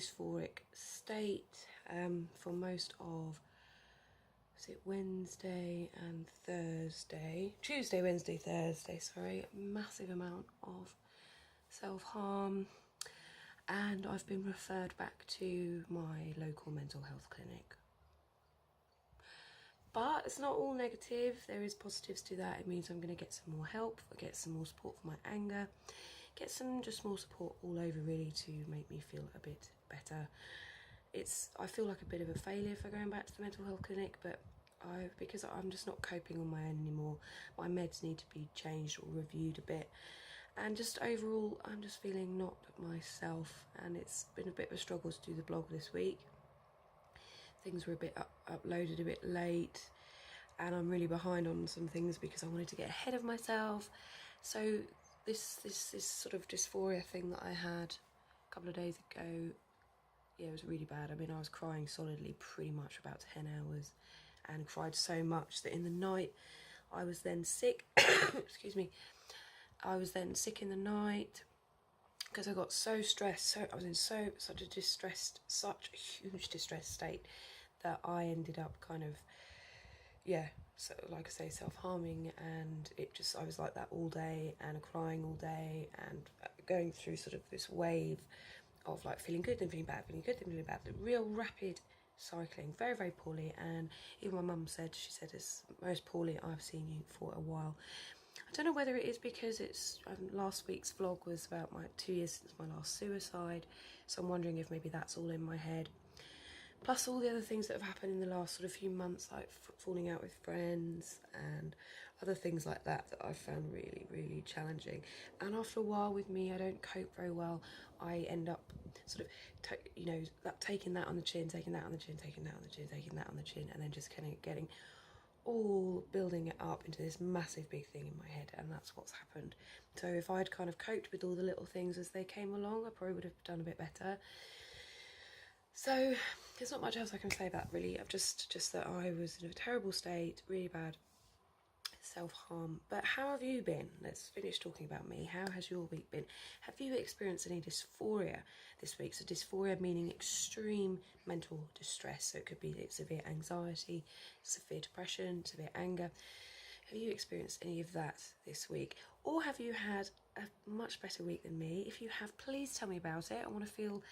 dysphoric state for most of, is it Wednesday and Thursday? Tuesday, Wednesday, Thursday, sorry. Massive amount of self-harm, and I've been referred back to my local mental health clinic. But it's not all negative, there is positives to that. It means I'm going to get some more help, get some more support for my anger, get some just more support all over really to make me feel a bit better. I feel like a bit of a failure for going back to the mental health clinic, but because I'm just not coping on my own anymore. My meds need to be changed or reviewed a bit, and just overall I'm just feeling not myself, and it's been a bit of a struggle to do the blog this week. Things were a bit uploaded a bit late, and I'm really behind on some things because I wanted to get ahead of myself. So this sort of dysphoria thing that I had a couple of days ago, yeah, it was really bad. I mean, I was crying solidly pretty much for about 10 hours, and cried so much that in the night I was then sick. Excuse me. I was then sick in the night because I got so stressed. I was in such a huge distressed state that I ended up kind of, yeah, so like I say, self-harming, and I was like that all day and crying all day and going through sort of this wave of like feeling good and feeling bad, feeling good and feeling bad, the real rapid cycling, very, very poorly. And even my mum said, she said, it's the most poorly I've seen you for a while. I don't know whether it is because it's last week's vlog was about my 2 years since my last suicide, so I'm wondering if maybe that's all in my head. Plus all the other things that have happened in the last sort of few months, like falling out with friends and other things like that I found really, really challenging. And after a while with me, I don't cope very well. I end up sort of, taking that on the chin, taking that on the chin, taking that on the chin, taking that on the chin, and then just kind of getting all building it up into this massive big thing in my head, and that's what's happened. So if I'd kind of coped with all the little things as they came along, I probably would have done a bit better. So there's not much else I can say about really. I've just that I was in a terrible state, really bad self-harm. But how have you been? Let's finish talking about me. How has your week been? Have you experienced any dysphoria this week? So dysphoria meaning extreme mental distress. So it could be severe anxiety, severe depression, severe anger. Have you experienced any of that this week? Or have you had a much better week than me? If you have, please tell me about it. I want to feel,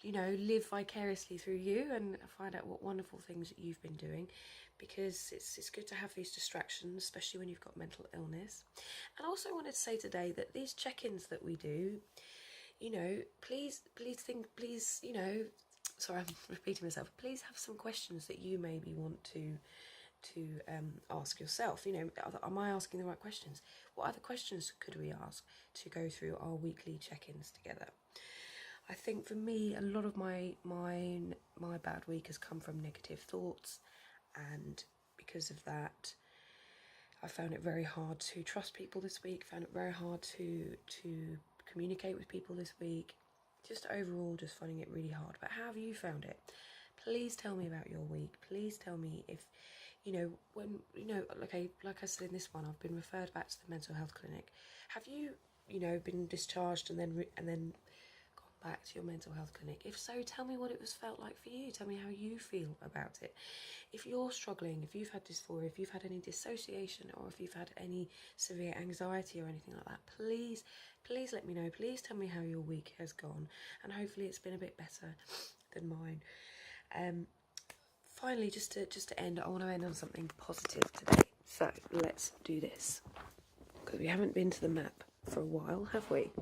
live vicariously through you and find out what wonderful things that you've been doing, because it's good to have these distractions, especially when you've got mental illness. And I also wanted to say today that these check-ins that we do, please, sorry, I'm repeating myself, please have some questions that you maybe want to ask yourself. Am I asking the right questions? What other questions could we ask to go through our weekly check-ins together? I think for me, a lot of my bad week has come from negative thoughts, and because of that, I found it very hard to trust people this week. Found it very hard to communicate with people this week. Just overall, just finding it really hard. But how have you found it? Please tell me about your week. Please tell me if, like I said in this one, I've been referred back to the mental health clinic. Have you, been discharged and then gone back to your mental health clinic? If so, tell me what it felt like for you. Tell me how you feel about it. If you're struggling, if you've had dysphoria, if you've had any dissociation, or if you've had any severe anxiety or anything like that, please let me know. Please tell me how your week has gone, and hopefully it's been a bit better than mine. Finally, just to end, I want to end on something positive today. So let's do this, because we haven't been to the map for a while, have we?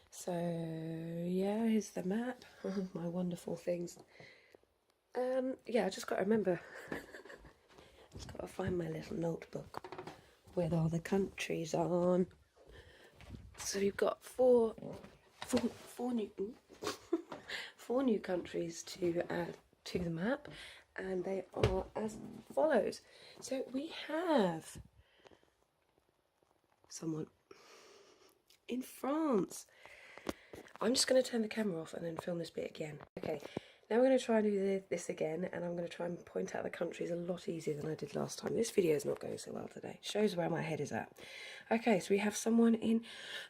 So yeah, here's the map. My wonderful things. I just got to remember. Just got to find my little notebook with all the countries on. So we've got four new countries to add to the map, and they are as follows. So we have someone in France. I'm just going to turn the camera off and then film this bit again. Okay, Now we're going to try and do this again, and I'm going to try and point out the countries a lot easier than I did last time. This video is not going so well today. Shows where my head is at. Okay, so we have someone in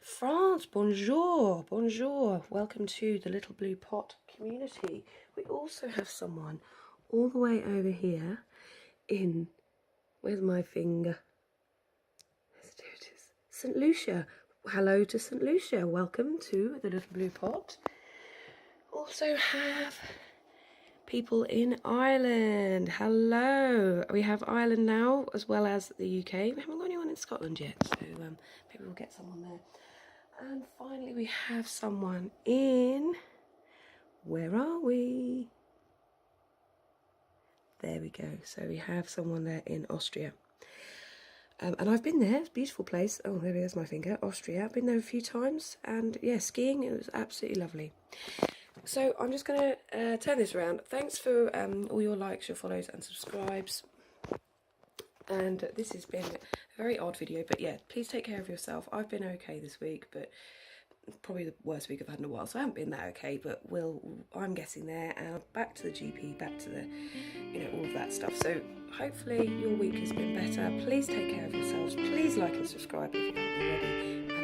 France. Bonjour, bonjour. Welcome to the Little Blue Pot community. We also have someone all the way over here in, where's my finger? There it is. St. Lucia. Hello to St. Lucia. Welcome to the Little Blue Pot. Also have people in Ireland. Hello. We have Ireland now as well as the UK. We haven't got anyone in Scotland yet, so maybe we'll get someone there. And finally we have someone in, where are we? There we go. So we have someone there in Austria. And I've been there. It's a beautiful place. Oh, there's my finger. Austria. I've been there a few times. And yeah, skiing, it was absolutely lovely. So I'm just going to turn this around. Thanks for all your likes, your follows and subscribes. And this has been a very odd video, but yeah, please take care of yourself. I've been okay this week, but probably the worst week I've had in a while, so I haven't been that okay, but I'm getting there, and back to the GP, back to the, all of that stuff. So hopefully your week has been better. Please take care of yourselves. Please like and subscribe if you haven't already.